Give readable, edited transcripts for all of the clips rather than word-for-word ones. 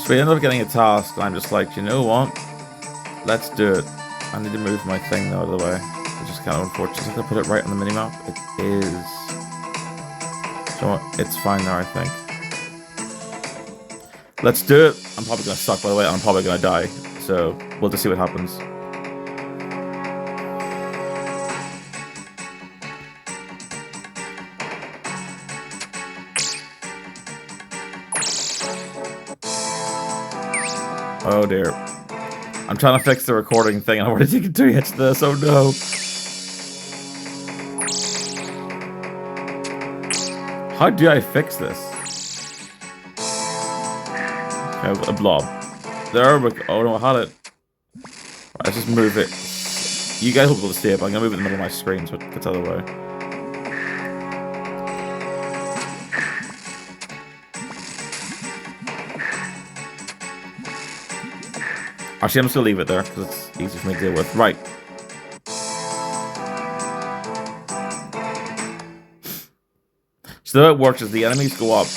So we end up getting a task, and I'm just like, you know what? Let's do it. I need to move my thing out of the way, which is kind of unfortunate. I'm gonna put it right on the minimap. It is. So it's fine there, I think. Let's do it. I'm probably gonna suck, by the way. I'm probably gonna die. So we'll just see what happens. Oh dear. I'm trying to fix the recording thing. I've already taken 2 hits to this. Oh no. How do I fix this? Okay, a blob. There we go. Oh no, I had it. Right, let's just move it. You guys will be able to see it, but I'm gonna move it in the middle of my screen so it gets out of the way. Actually, I'm just gonna leave it there because it's easy for me to deal with. Right. So the way it works is the enemies go up.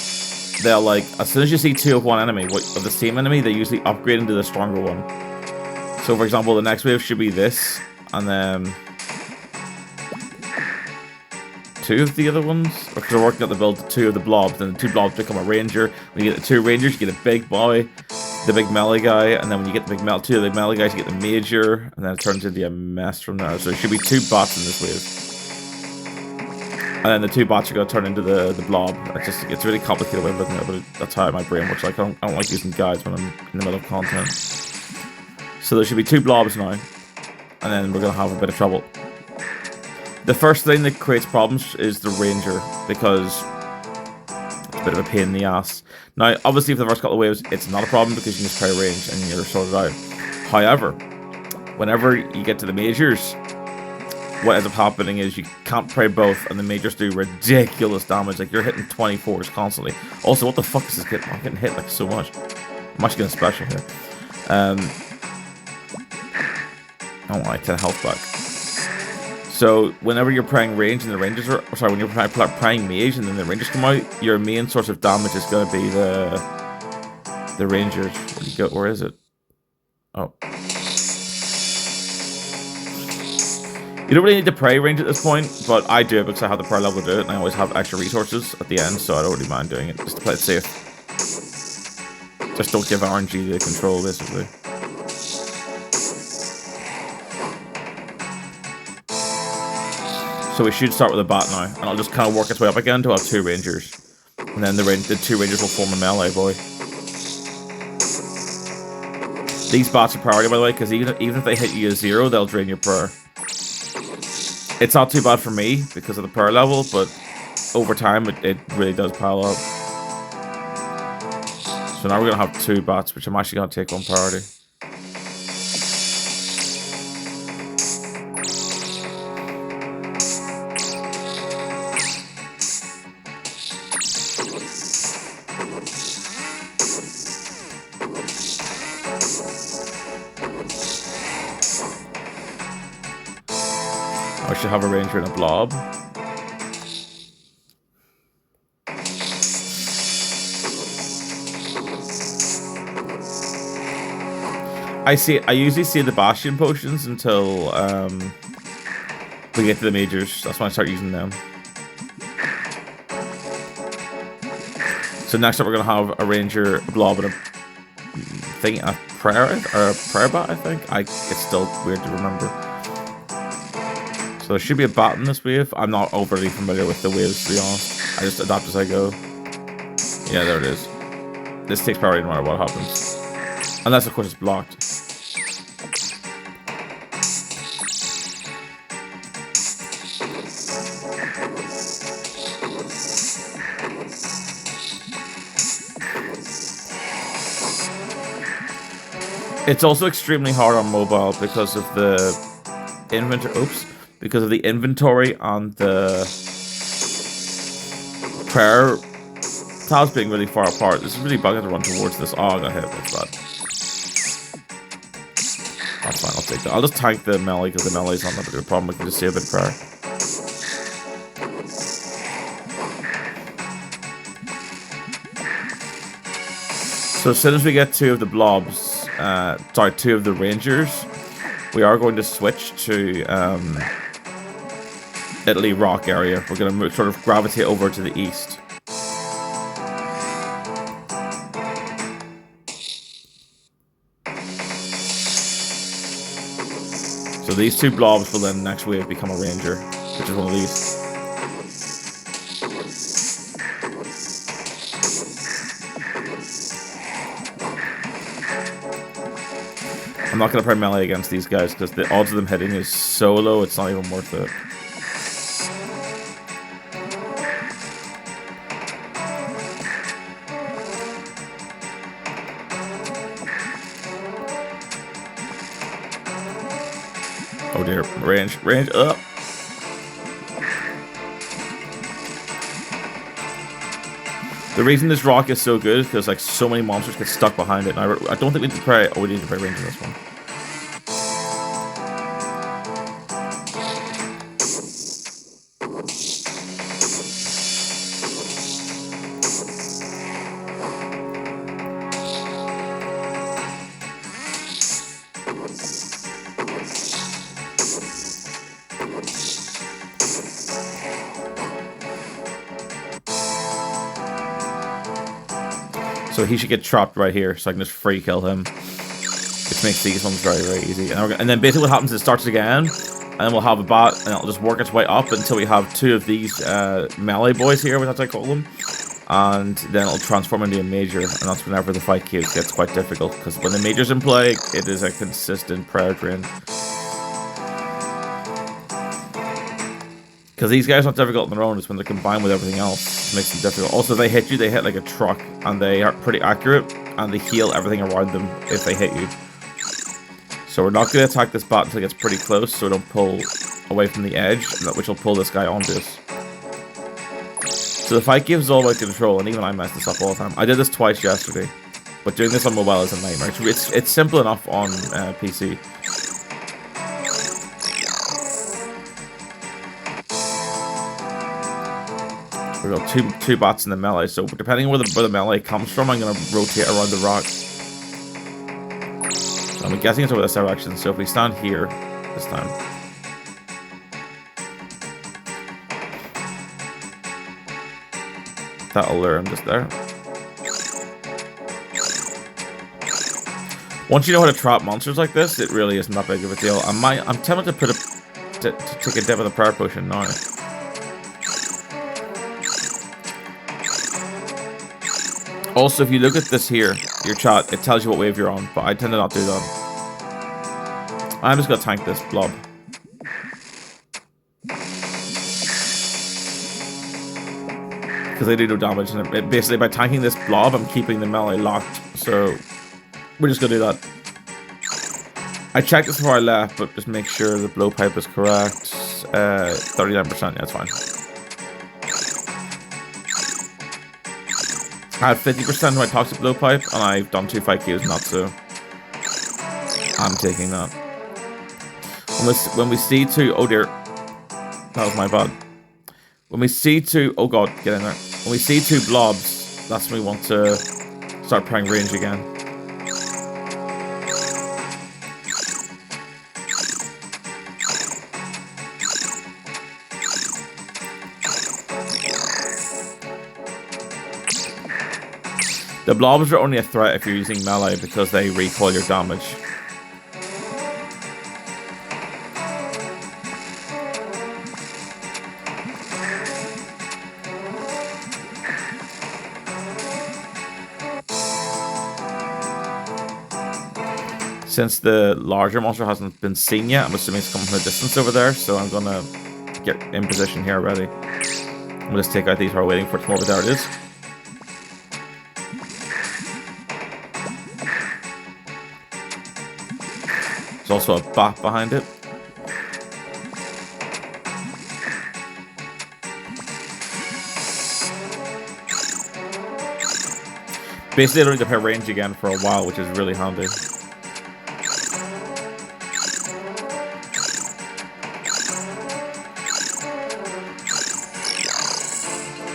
They'll like, as soon as you see 2 of one enemy, of the same enemy, they usually upgrade into the stronger one. So for example, the next wave should be this, and then 2 of the other ones. Because we're working out the build to 2 of the blobs, then the 2 blobs become a ranger. When you get the 2 rangers, you get a big boy, the big melee guy, and then when you get the big melee, 2 of the melee guys, you get the major, and then it turns into a mess from there. So there should be 2 bots in this wave. And then the 2 bots are going to turn into the blob. It's really complicated way of looking at it, but that's how my brain works. Like, I don't like using guides when I'm in the middle of content. So there should be 2 blobs now. And then we're going to have a bit of trouble. The first thing that creates problems is the ranger, because it's a bit of a pain in the ass. Now, obviously, for the first couple of waves, it's not a problem because you can just play range and you're sorted out. However, whenever you get to the majors, what ends up happening is you can't pray both, and the majors do ridiculous damage. Like, you're hitting 24s constantly. Also, what the fuck is this kid? I'm getting hit like so much. I'm actually getting special here. Oh, I 10 health back. So whenever you're praying range and the rangers are, sorry, when you're praying mage and then the rangers come out, your main source of damage is going to be the rangers. Where is it? Oh. You don't really need to pray range at this point, but I do it because I have the prayer level to do it, and I always have extra resources at the end, so I don't really mind doing it, just to play it safe. Just don't give RNG the control, basically. So we should start with a bot now, and I'll just kind of work its way up again to have 2 rangers. And then the 2 rangers will form a melee, boy. These bots are priority, by the way, because even if they hit you a 0, they'll drain your prayer. It's not too bad for me because of the prayer level, but over time it really does pile up. So now we're going to have 2 bots, which I'm actually going to take on priority. I should have a ranger and a blob. I usually see the bastion potions until we get to the majors. That's when I start using them. So next up we're gonna have a ranger, a blob, and a prayer bot, I think. It's still weird to remember. So there should be a bot in this wave. I'm not overly familiar with the waves, to be honest. I just adapt as I go. Yeah, there it is. This takes priority no matter what happens. Unless, of course, it's blocked. It's also extremely hard on mobile because of the because of the inventory on the prayer tiles being really far apart. This is really bugging to run towards this. Oh, I got hit. That's bad. That's fine. I'll take that. I'll just tank the melee because the melee's not that big of a problem. We can just save a bit of prayer. So as soon as we get 2 of the blobs, sorry, 2 of the rangers, we are going to switch to Italy Rock area. We're going to sort of gravitate over to the east. So these 2 blobs will then next wave become a ranger, which is one of these. I'm not going to play melee against these guys because the odds of them hitting is so low, it's not even worth it. Oh dear, range up. The reason this rock is so good is because like so many monsters get stuck behind it, and I don't think we need to pray. Oh, we need to pray range in this one. So he should get trapped right here, so I can just free kill him, which makes these ones very, very easy. And then basically what happens is it starts again, and then we'll have a bot, and it'll just work its way up until we have 2 of these melee boys here, as I call them, and then it'll transform into a major, and that's whenever the fight gets quite difficult, because when the major's in play, it is a consistent prayer drain. Because these guys are not difficult on their own, it's when they're combined with everything else. It makes them difficult. Also, if they hit you, they hit like a truck, and they are pretty accurate, and they heal everything around them if they hit you. So we're not going to attack this bot until it gets pretty close, so don't pull away from the edge, which will pull this guy onto us. So the fight gives all about control, and even I mess this up all the time. I did this twice yesterday, but doing this on mobile is a nightmare. It's simple enough on PC. We've got two bots in the melee, so depending on where the melee comes from, I'm going to rotate around the rock. So I'm guessing it's over this direction, so if we stand here this time. That'll lure him just there. Once you know how to trap monsters like this, it really isn't that big of a deal. I'm tempted to take a dip of the prayer potion now. Also, if you look at this here, your chat, it tells you what wave you're on, but I tend to not do that. I'm just going to tank this blob. Because they do no damage, and basically by tanking this blob, I'm keeping the melee locked, so we're just going to do that. I checked this before I left, but just make sure the blowpipe is correct. 39%, yeah, that's fine. I had 50% of my toxic blowpipe, and I've done 2 fight queues not so. I'm taking that. When we see 2, oh dear, that was my bad. When we see 2, oh god, get in there. When we see 2 blobs, that's when we want to start playing range again. The blobs are only a threat if you're using melee because they recoil your damage. Since the larger monster hasn't been seen yet, I'm assuming it's coming from a distance over there, so I'm gonna get in position here already. We'll just take out these while we're waiting for it to come over. There it is. There's also a bot behind it. Basically, I don't need to play range again for a while, which is really handy.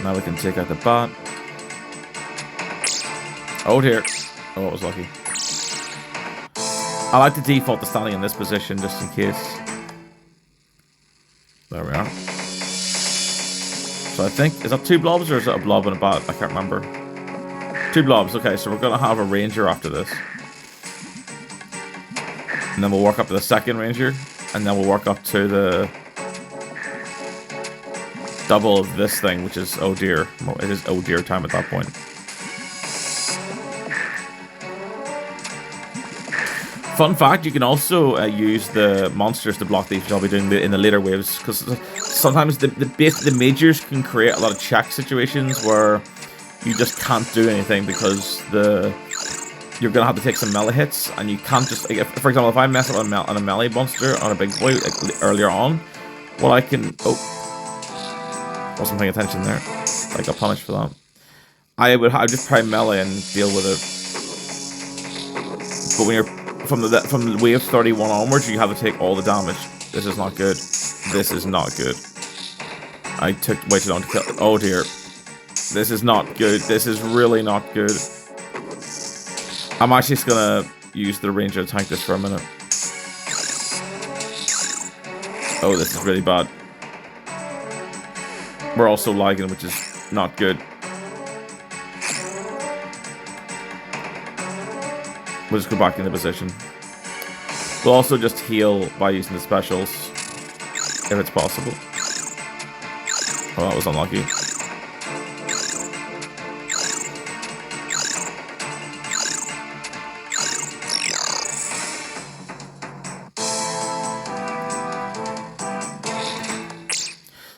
Now we can take out the bot. Oh dear. Oh, I was lucky. I like to default to standing in this position just in case. There we are. So I think, is that 2 blobs or is it a blob and a bat? I can't remember. 2 blobs, okay, so we're going to have a ranger after this. And then we'll work up to the second ranger. And then we'll work up to the double of this thing, which is oh dear. Well, it is oh dear time at that point. Fun fact, you can also use the monsters to block these, which I'll be doing in the later waves, because sometimes the majors can create a lot of check situations where you just can't do anything because you're going to have to take some melee hits, and you can't just, like, for example, if I mess up on a melee monster on a big boy like, earlier on, well, I can, oh, wasn't paying attention there, I got punished for that. I'd just try melee and deal with it, but when you're from the wave 31 onwards, you have to take all the damage. This is not good. This is not good. I took way too long to kill. Oh dear. This is not good. This is really not good. I'm actually just gonna use the ranger to tank this for a minute. Oh, this is really bad. We're also lagging, which is not good. We'll just go back into position. We'll also just heal by using the specials, if it's possible. Oh, that was unlucky.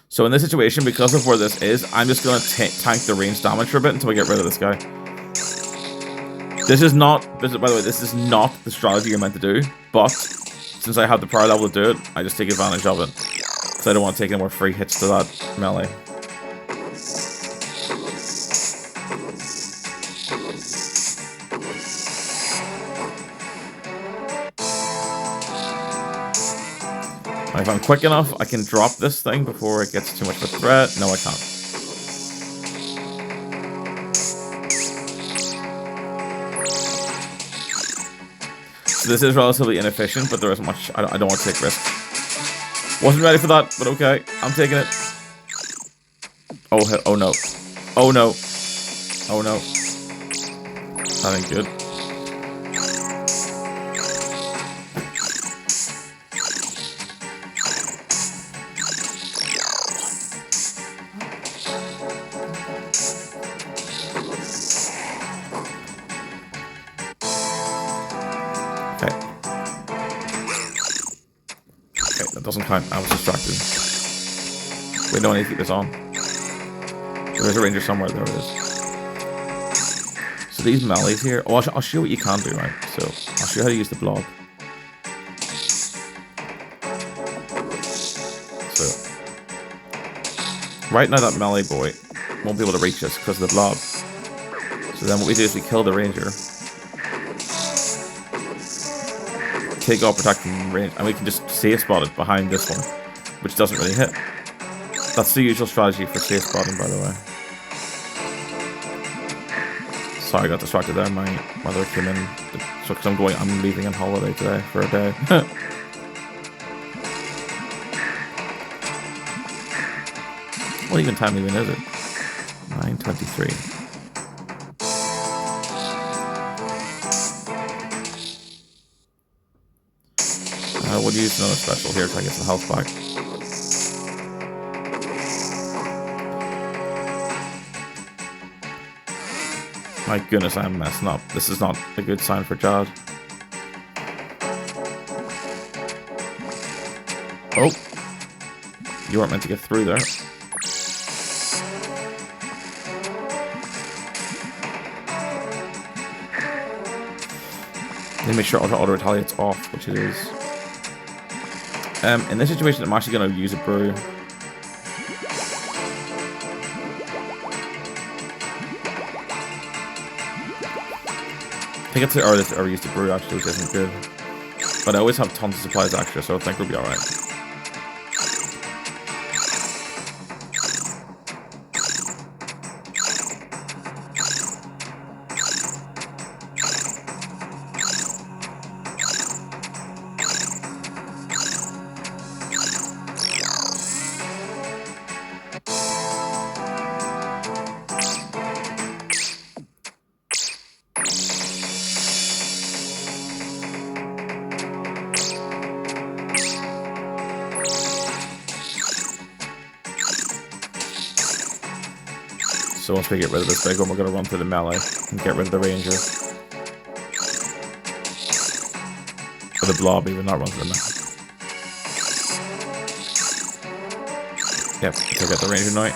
So in this situation, because of where this is, I'm just going to tank the range damage for a bit until we get rid of this guy. This is not, by the way, this is not the strategy you're meant to do, but since I have the power level to do it, I just take advantage of it. Because I don't want to take any more free hits to that melee. And if I'm quick enough, I can drop this thing before it gets too much of a threat. No, I can't. This is relatively inefficient, but there isn't much. I don't want to take risks. Wasn't ready for that, but okay. I'm taking it. Oh no. Oh no. Oh no. That ain't good. Doesn't count. I was distracted. We don't need to keep this on. There is a ranger somewhere. There it is. So these melees here. Oh, I'll show you what you can do, right? So I'll show you how to use the blob. So right now that melee boy won't be able to reach us because of the blob. So then what we do is we kill the ranger. Take all protecting range, and we can just safe spot it behind this one, which doesn't really hit. That's the usual strategy for safe spotting, by the way. Sorry, I got distracted there. My mother came in, so because I'm leaving on holiday today for a day. What even time even is it? 9:23. We'll use another special here to get some health back. My goodness, I'm messing up. This is not a good sign for Jad. Oh. You weren't meant to get through there. Let me make sure auto retaliate's off, which it is. In this situation, I'm actually going to use a brew. I think it's early used a brew actually, which isn't good. But I always have tons of supplies extra, so I think we'll be alright. So once we get rid of this big one, we're going to run through the melee and get rid of the ranger. Or the blob, even, not run through the melee. Yep, take out the ranger knight.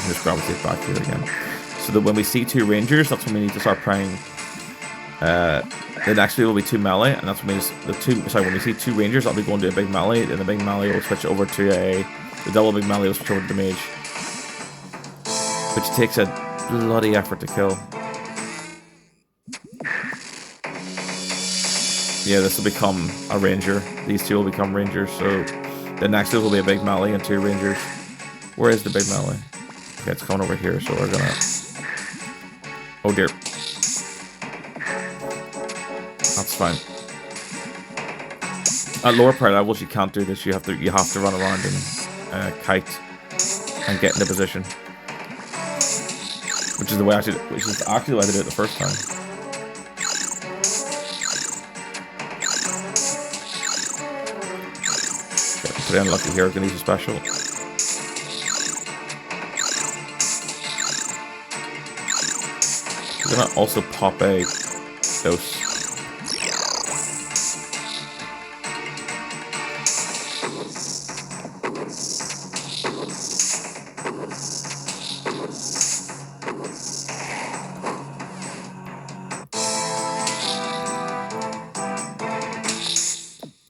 Just gravitate back here again. So that when we see 2 rangers, that's when we need to start praying. The next two will be 2 melee, and that's when when we see 2 rangers, I'll be going to a big melee, and the big melee will switch over to the double big melee will switch over to the mage. Which takes a bloody effort to kill. Yeah, this will become a ranger. These 2 will become rangers, so the next two will be a big melee and 2 rangers. Where is the big melee? Okay, it's coming over here, so we're gonna... Oh dear. That's fine. At lower power levels, you can't do this. You have to run around and kite and get into position, which is the way actually the way to do it the first time. Okay, pretty unlucky here. Gonna use a special. We're gonna also pop a dose.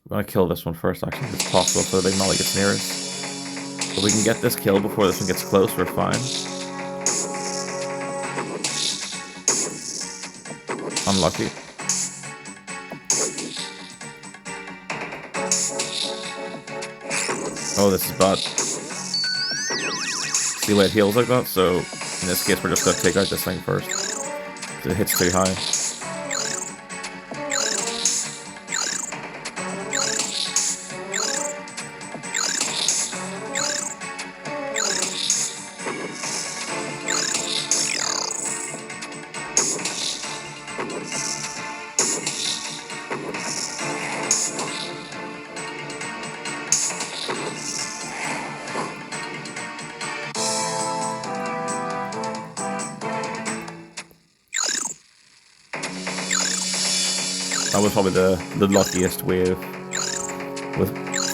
I'm gonna kill this one first, actually, if it's possible, so the big melee gets near us. If we can get this kill before this one gets close, we're fine. Unlucky. Oh, this is bad. See the way it heals like that? So, in this case, we're just gonna take out this thing first. Because it hits too high. That was probably the luckiest wave. With,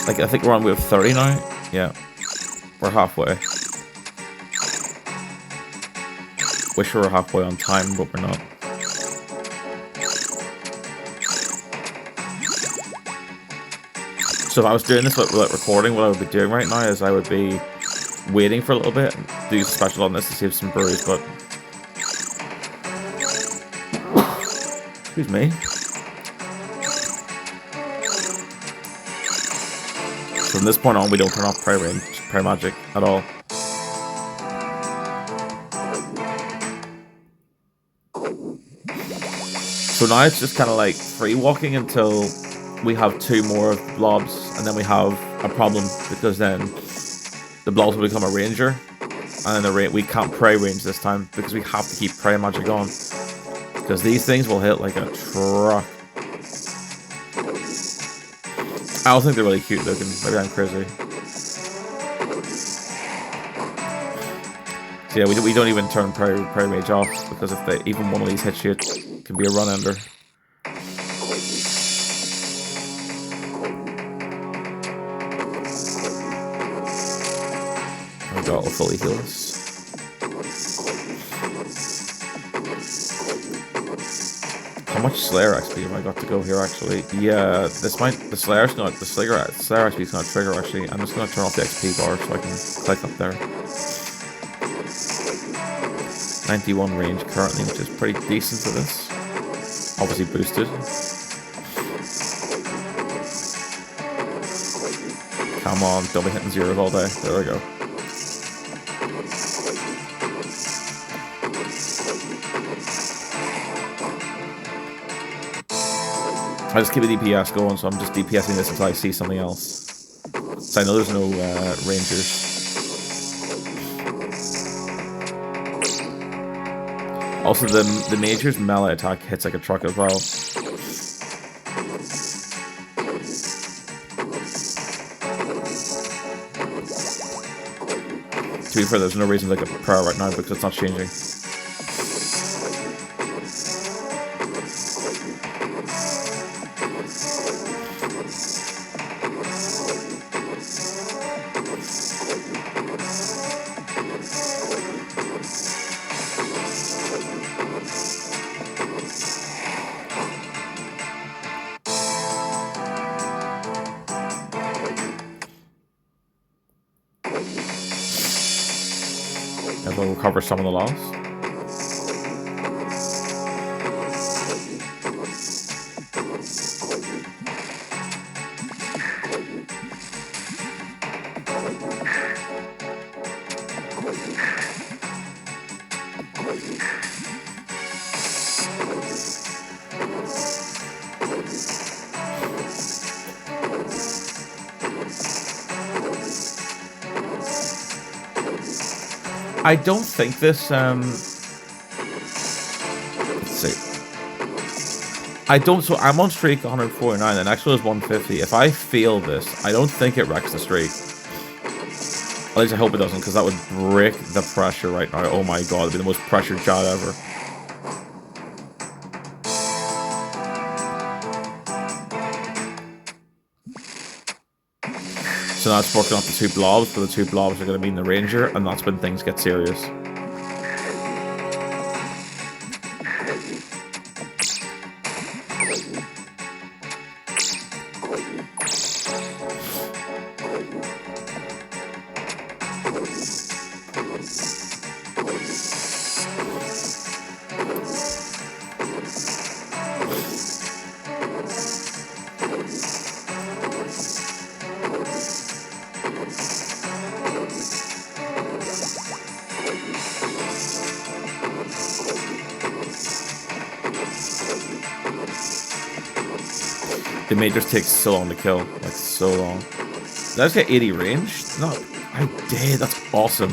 like, I think we're on wave 30 now. Yeah, we're halfway. Wish we were halfway on time, but we're not. So if I was doing this without recording, what I would be doing right now is I would be waiting for a little bit and do special on this to save some brews, but... Excuse me. From this point on, we don't turn off prayer magic at all. So now it's just kind of like free walking until we have 2 more of the blobs, and then we have a problem because then the blobs will become a ranger, and then we can't pray range this time because we have to keep prayer magic on because these things will hit like a truck. I don't think they're really cute looking. Maybe I'm crazy. So yeah, we don't even turn Prairie Mage off because if even one of these hits you, it can be a run ender. Oh god, will fully heal us. How much Slayer XP have I got to go here, actually? Yeah, the Slayer XP is gonna trigger, actually. I'm just gonna turn off the XP bar so I can click up there. 91 range currently, which is pretty decent for this. Obviously boosted. Come on, don't be hitting zeros all day. There we go. I just keep the DPS going, so I'm just DPSing this until I see something else. So I know there's no rangers. Also, the mage's melee attack hits like a truck as well. To be fair, there's no reason to look at prayer right now because it's not changing. And we'll recover some of the loss. I don't think this, let's see. I don't, so I'm on streak 149, and actually is 150. If I fail this, I don't think it wrecks the streak. At least I hope it doesn't, because that would break the pressure right now. Oh my god, it'd be the most pressured shot ever. So now it's working off the two blobs, but the two blobs are going to be in the Ranger, and that's when things get serious. The Majors take so long to kill, like so long. Did I just get 80 range? No, I did. That's awesome.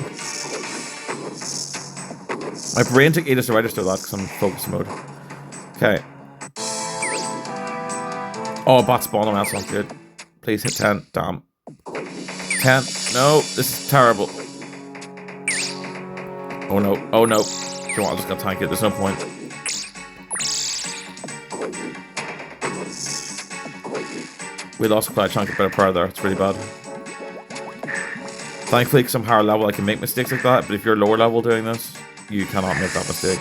My brain took 8 to register that because I'm in focus mode. Okay. Oh, bot spawn on, that's not good. Please hit 10. Damn. 10. No, this is terrible. Oh no. Oh no. Do you know what? I'm just gonna tank it. There's no point. We lost quite a chunk of bit of prayer there. It's really bad. Thankfully, because I'm higher level, I can make mistakes like that. But if you're lower level doing this, you cannot make that mistake.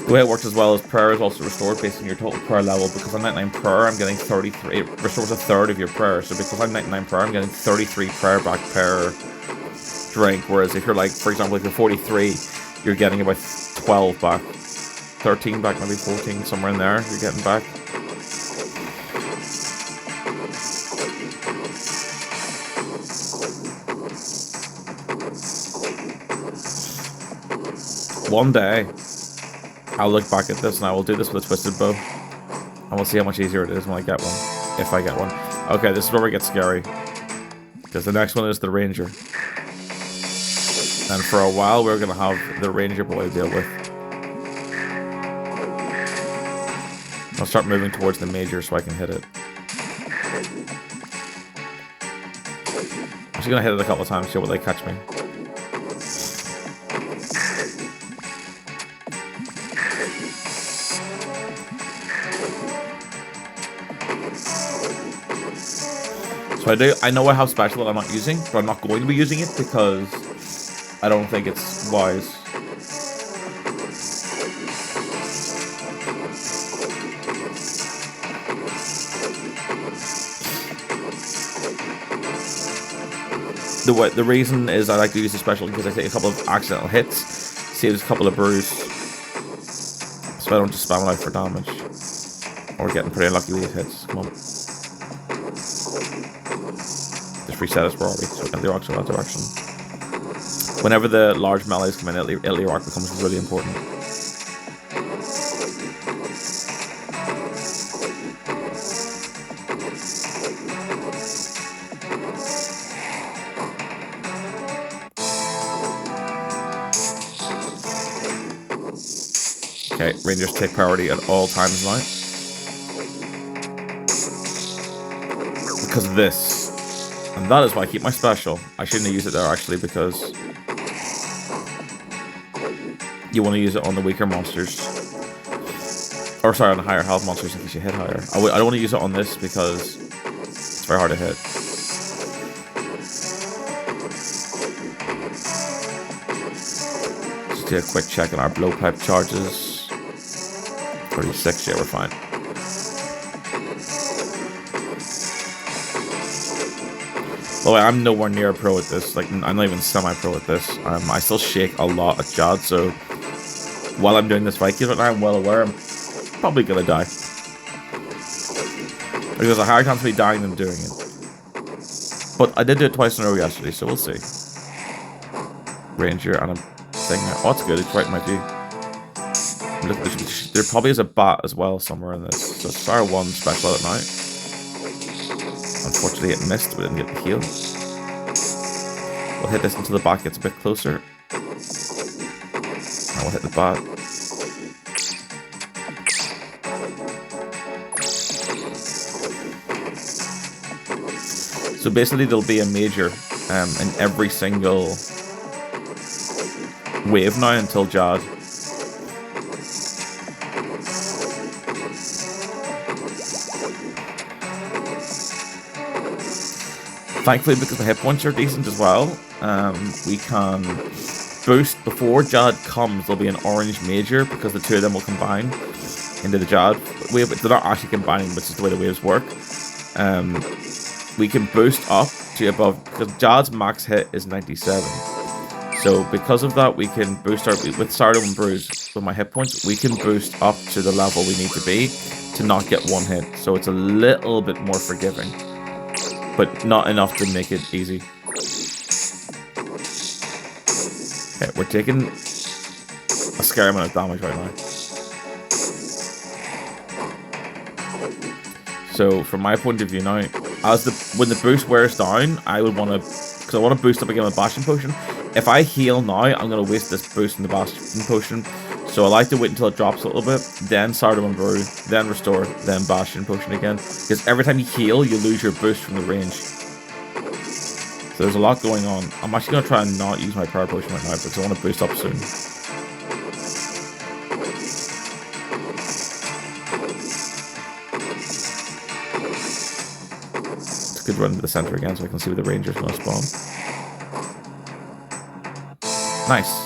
The way it works as well is prayer is also restored based on your total prayer level. Because I'm 99 prayer, I'm getting 33. It restores a third of your prayer. So because I'm 99 prayer, I'm getting 33 prayer back per drink. Whereas if you're like, for example, if you're 43, you're getting about 12 back. 13 back, maybe 14, somewhere in there, you're getting back. One day, I'll look back at this and I will do this with a twisted bow. And we'll see how much easier it is when I get one. If I get one. Okay, this is where it gets scary. Because the next one is the Ranger. And for a while, we're going to have the Ranger boy to deal with. I'll start moving towards the Major so I can hit it. I'm just gonna hit it a couple of times, see will they catch me. So I know I have special that I'm not using, but I'm not going to be using it because I don't think it's wise. The reason is I like to use the special because I take a couple of accidental hits, saves a couple of brews, so I don't just spam it out for damage. Or getting pretty unlucky with these hits. Come on. Just reset us already, so we can do rocks in that direction. Whenever the large melees come in, Italy Rock becomes really important. Okay, Rangers take priority at all times now. because of this. And that is why I keep my special. I shouldn't have used it there, actually, because you want to use it on the weaker monsters. Or, sorry, on the higher health monsters in case you hit higher. I don't want to use it on this because it's very hard to hit. Just do a quick check on our blowpipe charges. 36, yeah, we're fine. By the way, I'm nowhere near a pro at this. Like, I'm not even semi-pro at this. I still shake a lot at Jad, so while I'm doing this fight right now, I'm well aware I'm probably gonna die. There's a higher chance of me dying than doing it. But I did do it twice in a row yesterday, so we'll see. Ranger and a thing there. Oh, that's good. It's right in my view. Look, there probably is a bat as well somewhere in this. So it's fire 1 special at night. Unfortunately, it missed. We didn't get the heal. We'll hit this until the bat gets a bit closer. And we'll hit the bat. So basically, there'll be a major in every single wave now until Jad. Thankfully, because the hit points are decent as well, we can boost before Jad comes. There'll be an orange major because the two of them will combine into the Jad wave. They're not actually combining, but it's just the way the waves work. We can boost up to above, because Jad's max hit is 97. So because of that, we can boost our, with Stardom and Bruise, with my hit points, we can boost up to the level we need to be to not get one hit. So it's a little bit more forgiving, but not enough to make it easy. Okay, we're taking a scary amount of damage right now. So from my point of view now, when the boost wears down, I would want to, because I want to boost up again with Bastion Potion. If I heal now, I'm going to waste this boost in the Bastion Potion. So I like to wait until it drops a little bit, then Stardom and Brew, then Restore, then Bastion Potion again. Because every time you heal, you lose your boost from the range. So there's a lot going on. I'm actually going to try and not use my Power Potion right now, because I want to boost up soon. It's a good run to the center again so I can see where the Ranger's going to spawn. Nice.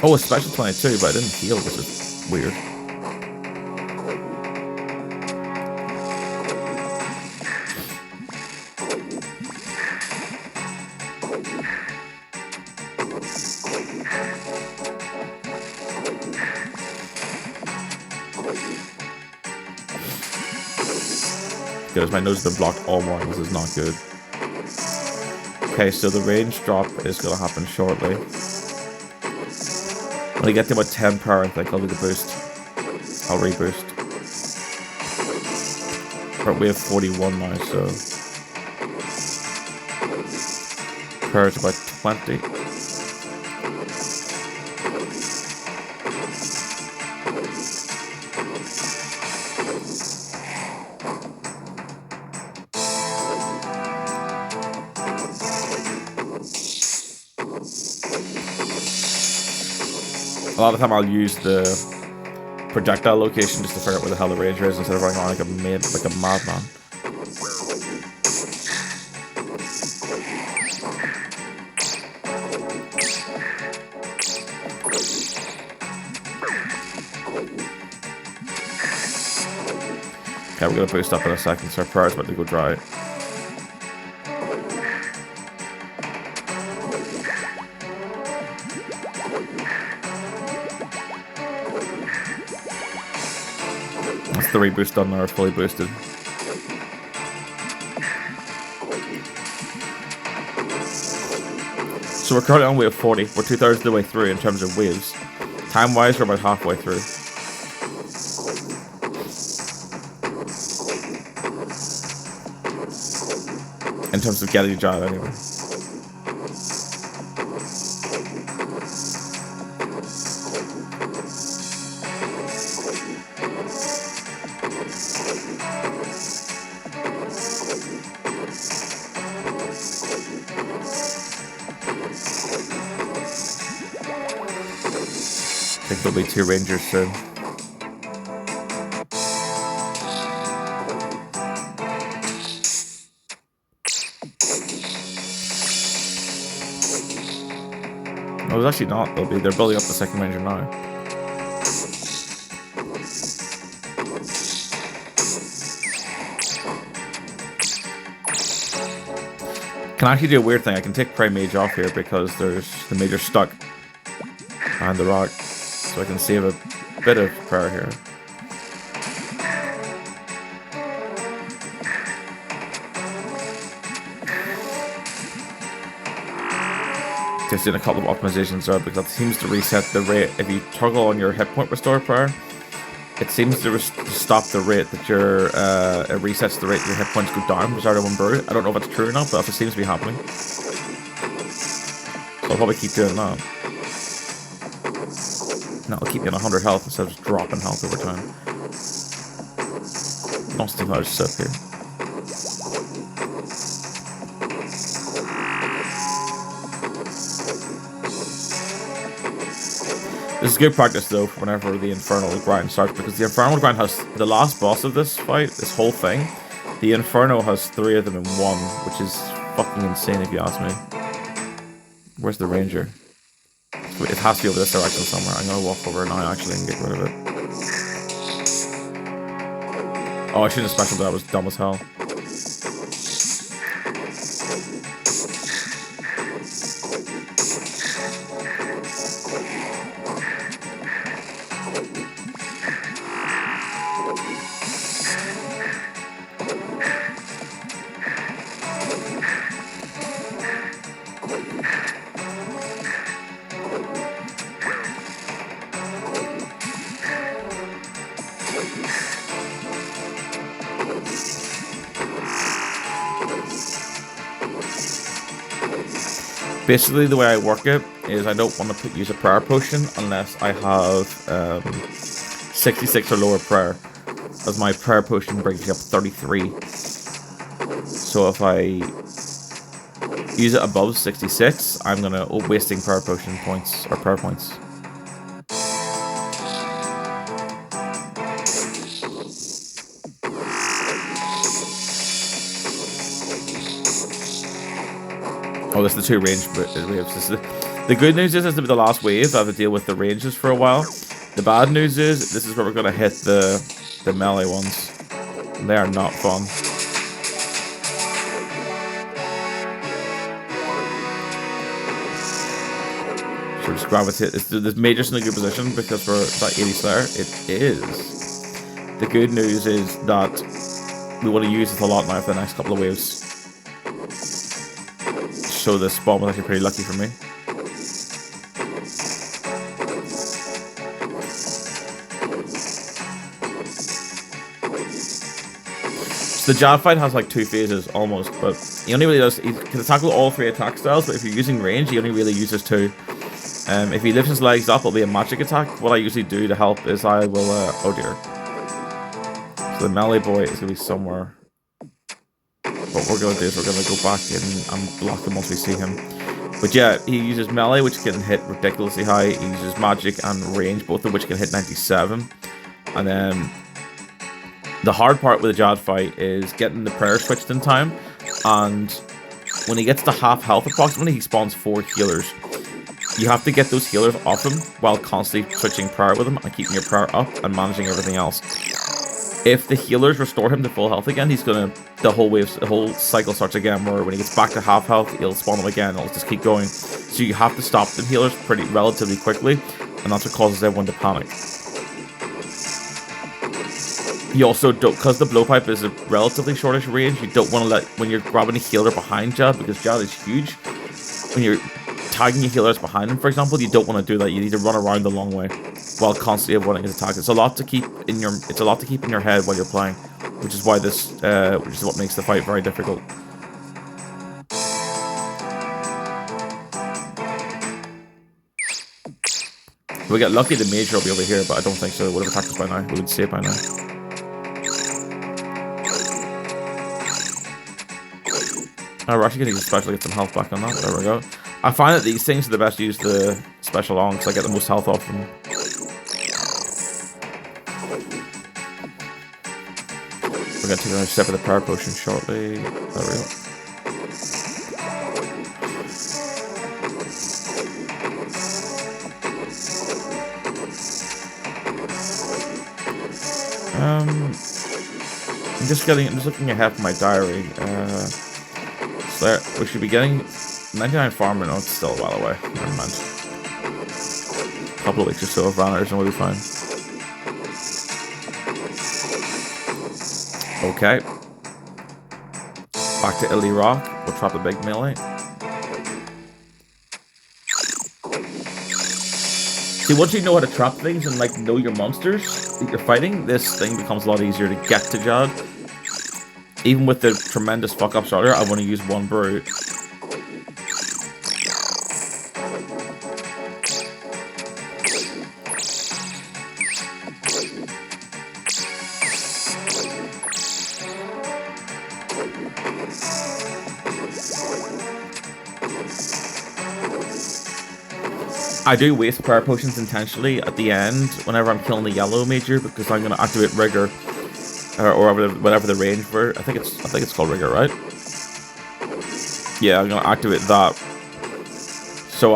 Oh, a special 22, but I didn't heal, which is weird. Because my nose has been blocked all morning. This is not good. Okay, so the range drop is going to happen shortly. When I get to about 10 power, I think I'll do the boost. I'll reboost. But we have 41 now, so power is about 20. A lot of the time I'll use the projectile location just to figure out where the hell the Ranger is instead of running on like a madman. Okay, we're gonna boost up in a second, so our power's about to go dry. That's the reboost done now, fully boosted. So we're currently on wave 40. We're 2/3 of the way through in terms of waves. Time-wise, we're about halfway through. In terms of getting a job, anyway. there'll be 2 rangers soon. No, there's actually not. They're building up the 2nd ranger now. Can actually do a weird thing. I can take Prime Mage off here because there's the Major stuck behind the rock, so I can save a bit of prayer here. Just doing a couple of optimizations there because that seems to reset the rate. If you toggle on your hit point restore prayer, it seems to stop the rate that your it resets the rate your hit points go down with Zardo and Brew. I don't know if that's true or not, but it seems to be happening. So I'll probably keep doing that. And that'll keep me on 100 health instead of just dropping health over time. Not too much stuff here. This is good practice though for whenever the Infernal grind starts, because the Infernal grind has the last boss of this fight, this whole thing. The Inferno has 3 of them in one, which is fucking insane if you ask me. Where's the Ranger? It has to be over this direction somewhere. I'm gonna walk over now actually and get rid of it. Oh, I shouldn't have special that. I was dumb as hell. Basically, the way I work it is I don't want to use a prayer potion unless I have 66 or lower prayer, as my prayer potion brings you up 33. So if I use it above 66, I'm gonna wasting prayer potion points or prayer points. Oh, this is the 2 range waves. The good news is this will be the last wave. I have to deal with the ranges for a while. The bad news is this is where we're going to hit the melee ones. They are not fun. So just gravitate. This Major's in a good position because we're at 80 Slayer. It is. The good news is that we want to use it a lot now for the next couple of waves. So this spawn was actually pretty lucky for me. So the jab fight has like 2 phases almost, but he only really does. He can tackle all 3 attack styles, but if you're using range, he only really uses 2. If he lifts his legs up, it'll be a magic attack. What I usually do to help is I will. Oh dear. So the melee boy is gonna be somewhere. What we're going to do is we're going to go back and block him once we see him. But yeah, he uses melee, which can hit ridiculously high. He uses magic and range, both of which can hit 97. And then the hard part with the Jad fight is getting the prayer switched in time. And when he gets to half health approximately, he spawns 4 healers. You have to get those healers off him while constantly switching prayer with him and keeping your prayer up and managing everything else. If the healers restore him to full health again, he's gonna the whole cycle starts again. Where when he gets back to half health, he'll spawn them again. It'll just keep going. So you have to stop the healers relatively quickly, and that's what causes everyone to panic. You also don't, because the blowpipe is a relatively shortish range. You don't want to let when you're grabbing a healer behind Jad, because Jad is huge. When you're tagging your healers behind him, for example, you don't want to do that. You need to run around the long way while constantly avoiding his attack. It's a lot to keep in your head while you're playing, which is why this which is what makes the fight very difficult. If we get lucky, the Major will be over here, but I don't think so. It would have attacked us by now. We would see it by now. Oh, we're actually going to use a special to get some health back on that. There we go. I find that these things are the best to use the special on because I get the most health off them. We're gonna take another step of the power potion shortly. There we go. I'm just looking ahead for my diary. So we should be getting 99 farmer. No, it's still a while away. Never mind. A couple of weeks or so of runners and we'll be fine. Okay. Back to Illy Rock. We'll trap a big melee. See, once you know how to trap things and like know your monsters that you're fighting, this thing becomes a lot easier to get to Jad. Even with the tremendous fuck up starter, I want to use one brew. I do waste power potions intentionally at the end whenever I'm killing the yellow major because I'm gonna activate Rigor or whatever the range for. I think it's called Rigor, right? Yeah, I'm gonna activate that. So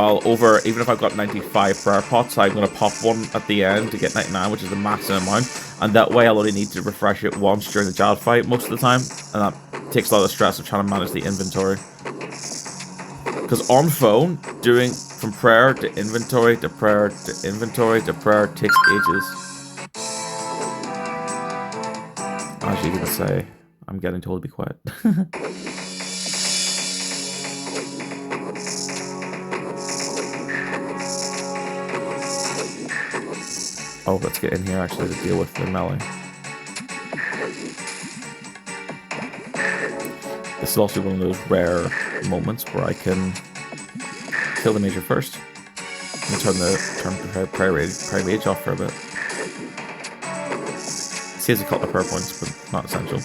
even if I've got 95 prayer pots, I'm gonna pop one at the end to get 99, which is the maximum amount, and that way I'll only need to refresh it once during the Jad fight most of the time, and that takes a lot of stress of trying to manage the inventory. Because on phone, doing from prayer to inventory to prayer to inventory to prayer takes ages. As you can say, I'm getting told to be quiet. Oh, let's get in here actually to deal with the melee. This is also one of those rare moments where I can kill the major first and turn the prayer mage off for a bit. Saves a couple of prayer points, but not essential.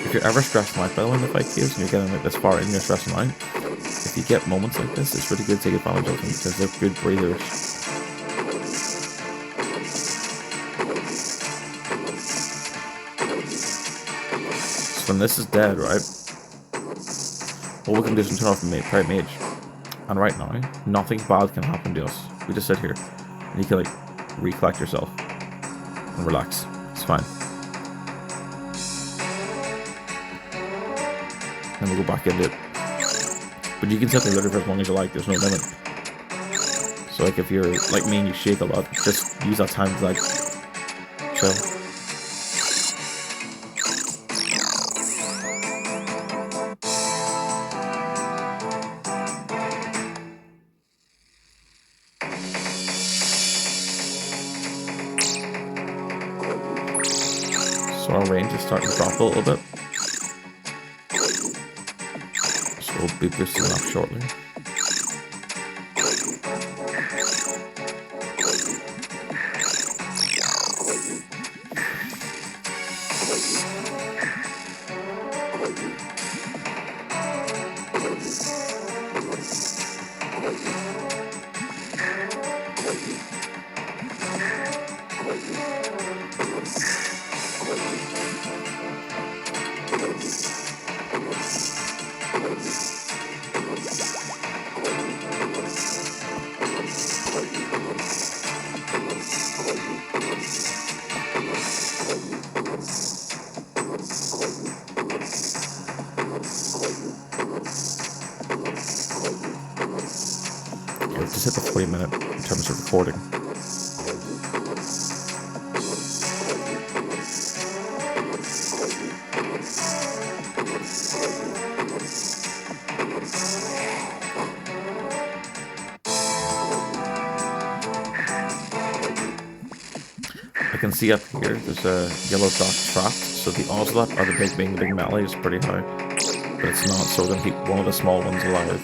If you're ever stressed out by the way in the fight queues and you're getting like this far in, you're stressing out, if you get moments like this, it's really good to take advantage of them because they're good breathers. When this is dead, right? All we can do is turn off the Pride Mage. And right now, nothing bad can happen to us. We just sit here. And you can like recollect yourself. And relax. It's fine. And we'll go back into it. But you can set the litter for as long as you like, there's no limit. So like if you're like me and you shake a lot, just use that time to like chill. So our range is starting to drop a little bit. So we'll be boosting up shortly. Just hit the 40-minute in terms of recording. I can see up here there's a yellow dot trapped, so the odds of that are the big melee is pretty high. But it's not, so we're going to keep one of the small ones alive.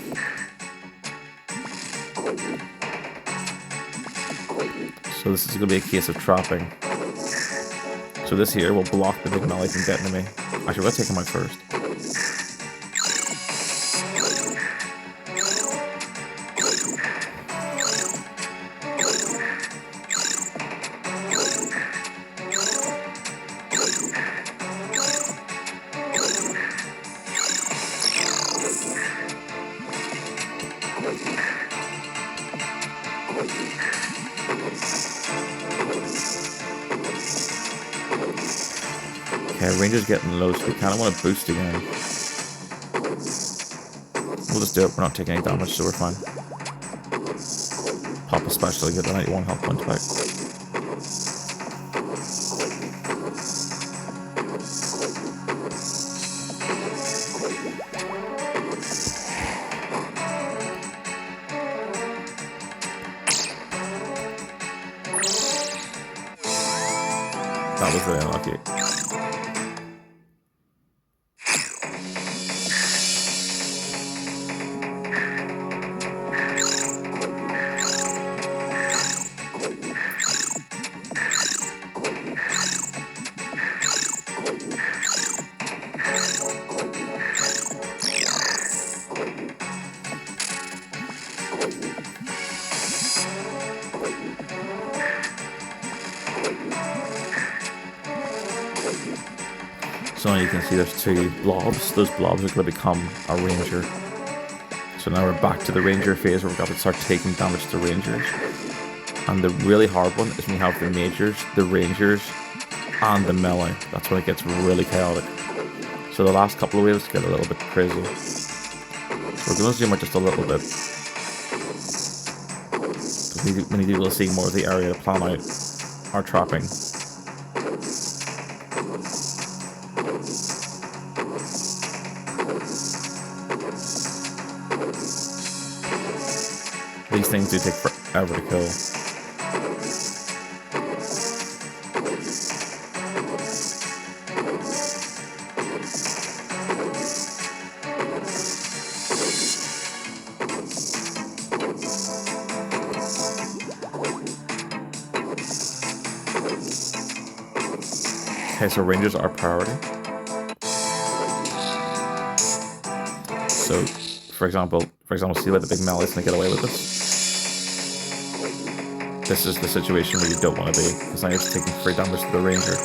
So this is going to be a case of trapping. So this here will block the big melee from getting to me. Actually, let's take him out first. Okay, Ranger's getting low, so we kind of want to boost again. We'll just do it. We're not taking any damage, so we're fine. Pop especially get the 91 health points back. That was really unlucky. So now you can see there's two blobs. Those blobs are going to become a ranger. So now we're back to the ranger phase where we've got to start taking damage to rangers. And the really hard one is when you have the majors, the rangers, and the melee. That's when it gets really chaotic. So the last couple of waves get a little bit crazy. So we're going to zoom out just a little bit. We need to be able to see more of the area to plan out our trapping. These things do take forever to kill. Okay, so rangers are priority. So, for example, see where the big melee is going to get away with this. This is the situation where you don't want to be, because now you're just taking free damage to the ranger.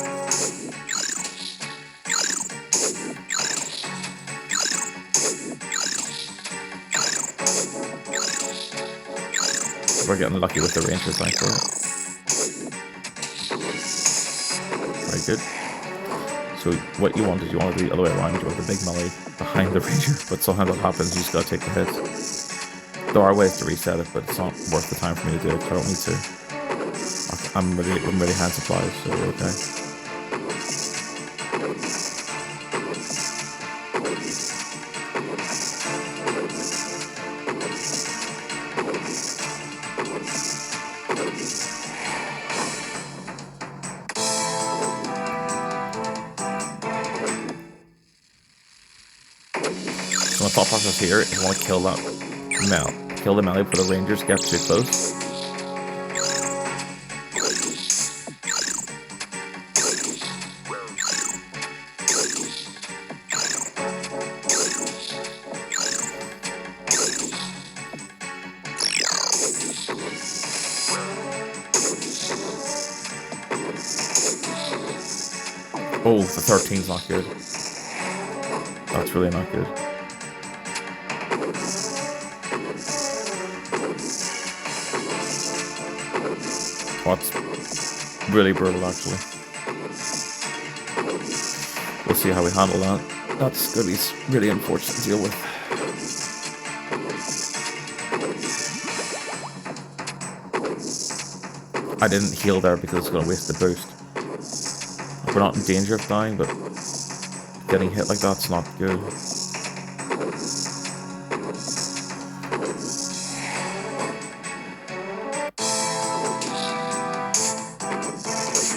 We're getting lucky with the rangers, thankfully. Very good. So what you want is you want to do the other way around. You want the big melee behind the ranger, but somehow that happens, you just gotta take the hits. There are ways to reset it, but it's not worth the time for me to do it, because I don't need to. I'm ready hand supplies, so we're okay. So my thought process here is I want to kill that kill the melee for the rangers get too close. Oh, the 13's not good. That's really not good. Oh, that's really brutal, actually. We'll see how we handle that. That's going to be really unfortunate to deal with. I didn't heal there because it's going to waste the boost. We're not in danger of dying, but getting hit like that's not good.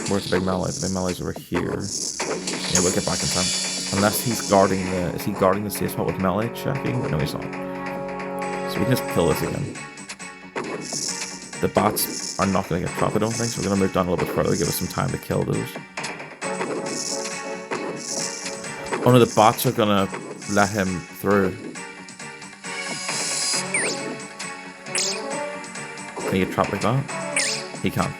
Where's the big melee? The big melee's over here. Yeah, we'll get back in time. Unless he's guarding the... Is he guarding the safe spot with melee checking? No, he's not. So we can just kill this again. The bats are not going to get trapped, I don't think, so we're going to move down a little bit further to give us some time to kill those. Oh no, the bots are gonna let him through. Can he get trapped like that? He can.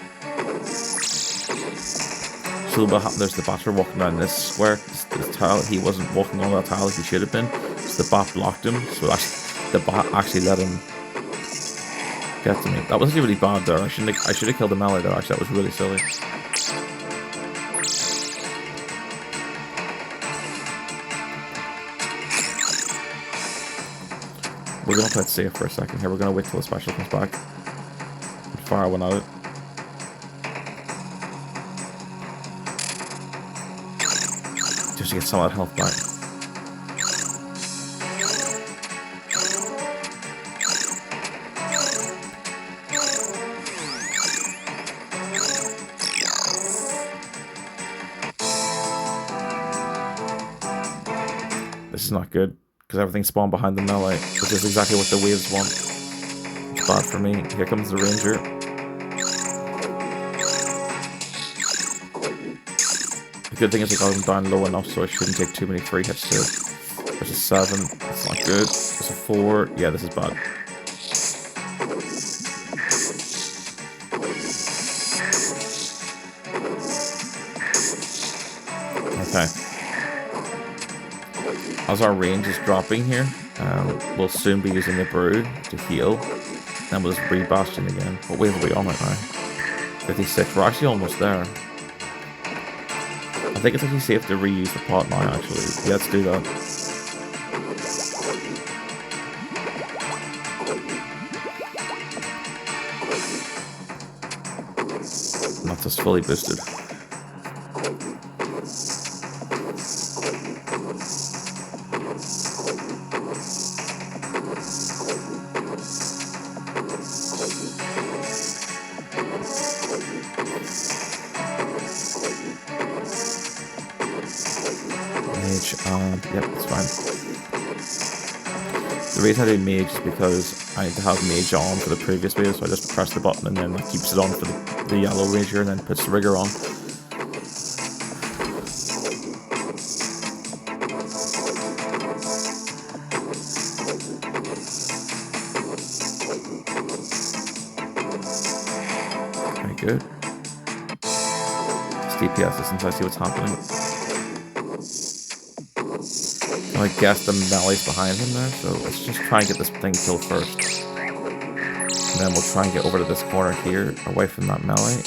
So there's the bot walking around this square, this tile. He wasn't walking on that tile like he should have been. So the bot blocked him. So actually, the bot actually let him Get to me. That was actually really bad there. I should have killed the melee though. Actually, that was really silly. We're gonna play it safe for a second here. We're gonna wait till the special comes back. And fire one out. Just to get some of that health back. This is not good, because everything spawned behind the melee, which is exactly what the waves want. It's bad for me. Here comes the ranger. The good thing is I got him down low enough so I shouldn't take too many free hits to it. There's a 7, that's not good. There's a 4, yeah, this is bad. Okay. As our range is dropping here, we'll soon be using the brew to heal. Then we'll just re-bastion again. What wave are we on right now? 56. We're actually almost there. I think it's actually safe to reuse the pot now, actually. Yeah, let's do that. Not just fully boosted. Yep, it's fine. The reason I do mage is because I need to have mage on for the previous wave, so I just press the button and then that keeps it on for the yellow ranger and then puts the rigger on. Very good. It's DPS since I see what's happening. I guess the melee's behind him there, so let's just try and get this thing killed first. And then we'll try and get over to this corner here, away from that melee.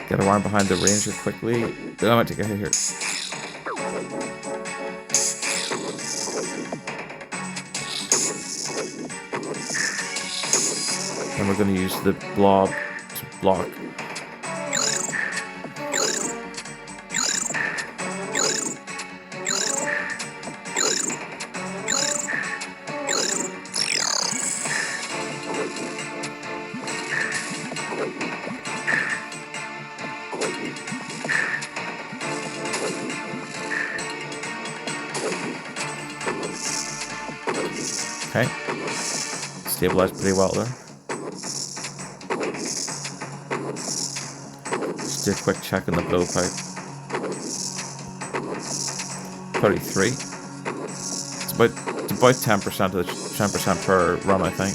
Get around behind the ranger quickly. I might take a hit here. Then we're going to use the blob to block. Okay, stabilized pretty well there. Just do a quick check on the blowpipe. 33. It's about 10% of the 10% per run, I think.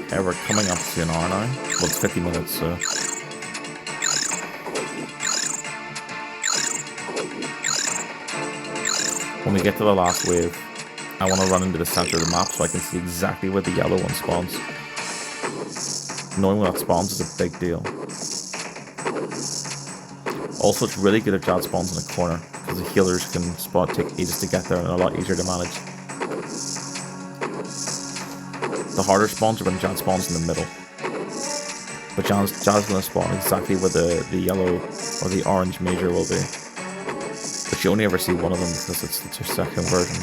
Yeah, we're coming up to an hour now. Well, it's 50 minutes, so... When we get to the last wave, I want to run into the center of the map so I can see exactly where the yellow one spawns. Knowing where that spawns is a big deal. Also, it's really good if Jad spawns in a corner, because the healers can take ages to get there and a lot easier to manage. The harder spawns are when Jad spawns in the middle. But Jad's going to spawn exactly where the yellow or the orange major will be. But you only ever see one of them because it's the second version.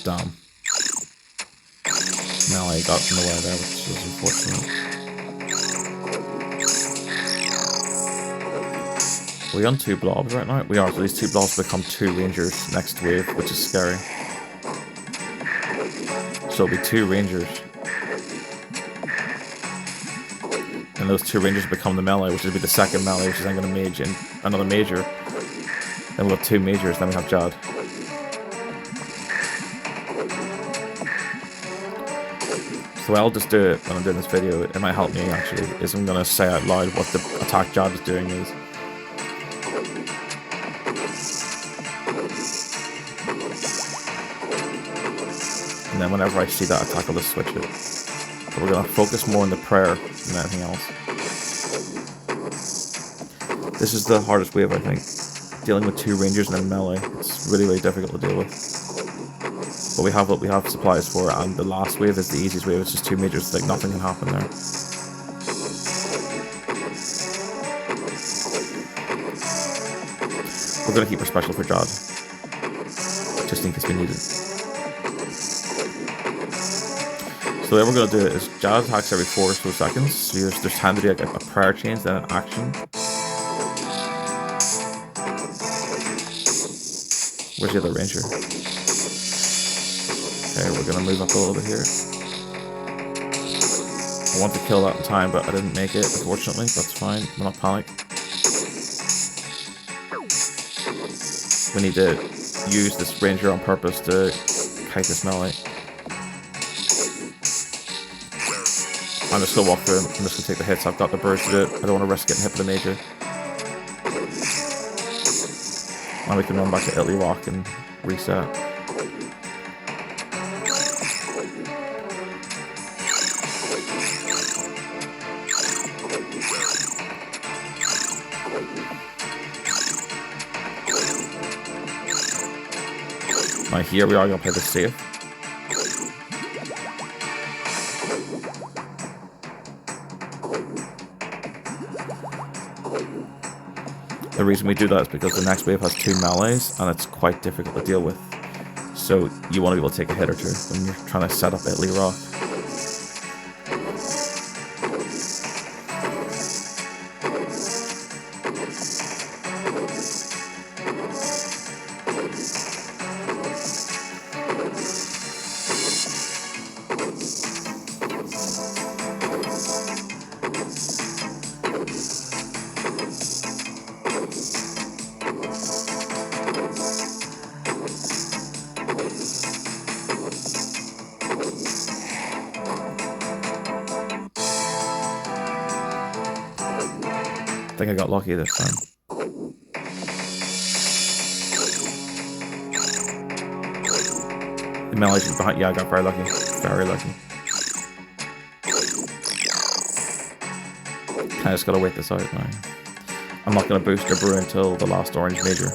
Damn. Melee got in the way there, which was unfortunate. Are we on 2 blobs right now? We are, so these 2 blobs become 2 rangers next wave, which is scary. So it'll be 2 rangers. And those 2 rangers become the melee, which will be the second melee, which is then going to mage in another major. Then we'll have 2 majors, then we have Jad. So what I'll just do it when I'm doing this video, it might help me actually, is I'm going to say out loud what the attack Jad is doing is. And then whenever I see that attack, I'll just switch it. But we're going to focus more on the prayer than anything else. This is the hardest wave, I think. Dealing with 2 rangers and then melee. It's really, really difficult to deal with. But we have what we have supplies for, and the last wave is the easiest wave. It's just 2 majors, like nothing can happen there. We're going to keep our special for Jad. Just in case we need it. So the way we're going to do it is Jad attacks every 4 or so seconds. So there's time to do like a prayer chain, then an action. Where's the other ranger? Okay, we're going to move up a little bit here. I want to kill that in time, but I didn't make it, unfortunately. That's fine. We'll not panic. We need to use this ranger on purpose to kite this melee. I'm just going to walk through him. I'm just going to take the hits. I've got the burst to do it. I don't want to risk getting hit with a major. Now we can run back to Italy Rock and reset. Now here we are going to play this safe. The reason we do that is because the next wave has 2 melees and it's quite difficult to deal with. So you want to be able to take a hit or 2 when you're trying to set up Italy Rock. I think I got lucky this time. The melee's behind. Yeah, I got very lucky. Very lucky. I just gotta wait this out now. I'm not gonna boost or brew until the last orange major.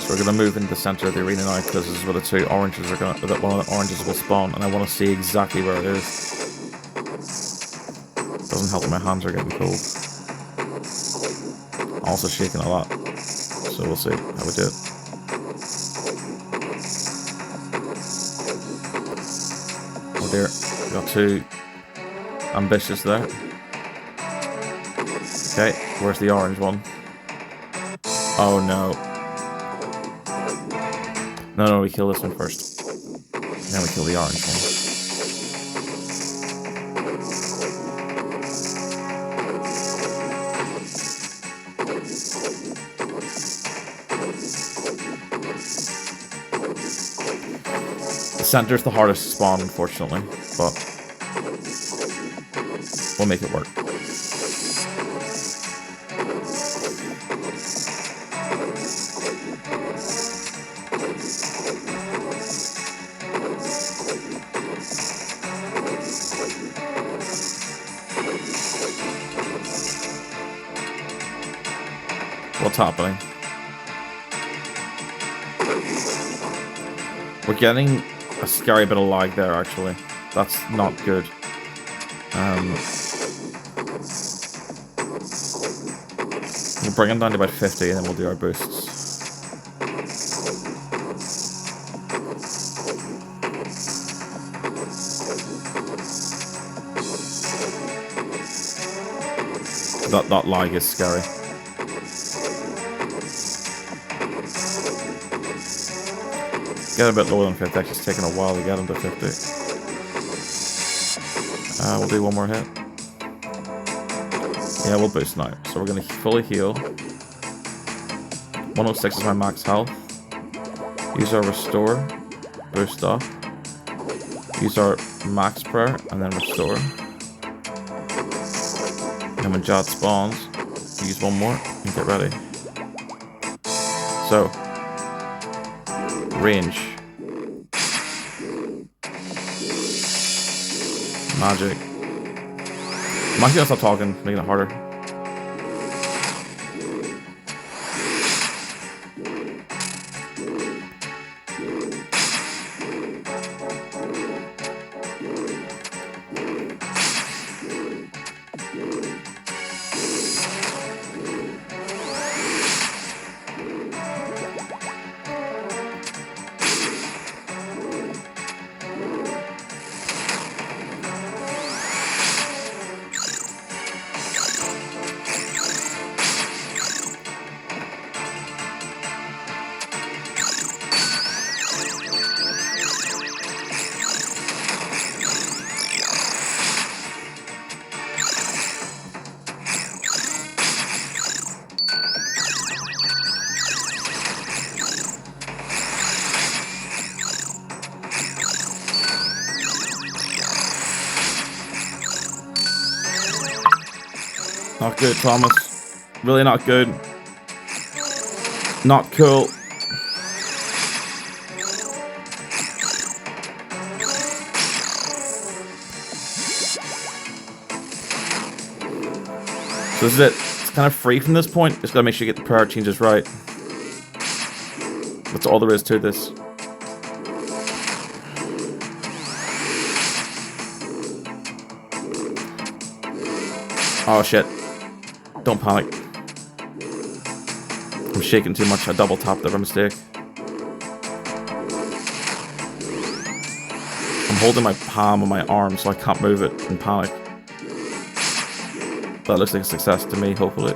We're going to move into the center of the arena now because this is where the 2 oranges are going to, that one of the oranges will spawn, and I want to see exactly where it is. Doesn't help that my hands are getting cold. I'm also shaking a lot, so we'll see how we do it. Oh dear, we got 2 ambitious there. Okay, where's the orange one? Oh no. No, we kill this one first. Then we kill the orange one. The center's the hardest to spawn, unfortunately, but we'll make it work. What's happening? We're getting a scary bit of lag there, actually. That's not good. We'll bring him down to about 50 and then we'll do our boosts. That lag is scary. Get a bit lower than 50, actually it's taking a while to get him to 50. We'll do one more hit. Yeah, we'll boost now. So we're going to fully heal. 106 is my max health. Use our restore. Boost up. Use our max prayer and then restore. And when Jad spawns, use one more and get ready. So, range. Magic. I'm actually gonna stop talking, making it harder. Not good, Thomas. Really not good. Not cool. So this is it. It's kind of free from this point. Just gotta make sure you get the power changes right. That's all there is to this. Oh shit. Don't panic. I'm shaking too much. I double tapped there by mistake. I'm holding my palm on my arm so I can't move it in panic. That looks like a success to me, hopefully.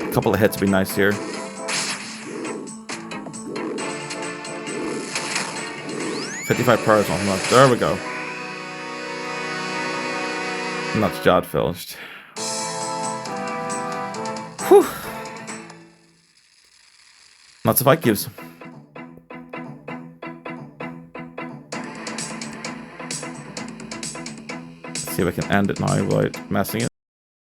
A couple of hits would be nice here. $55 powers on that. There we go. And that's Jad finished. Whew. Lots of fight cubes. See if I can end it now without messing it.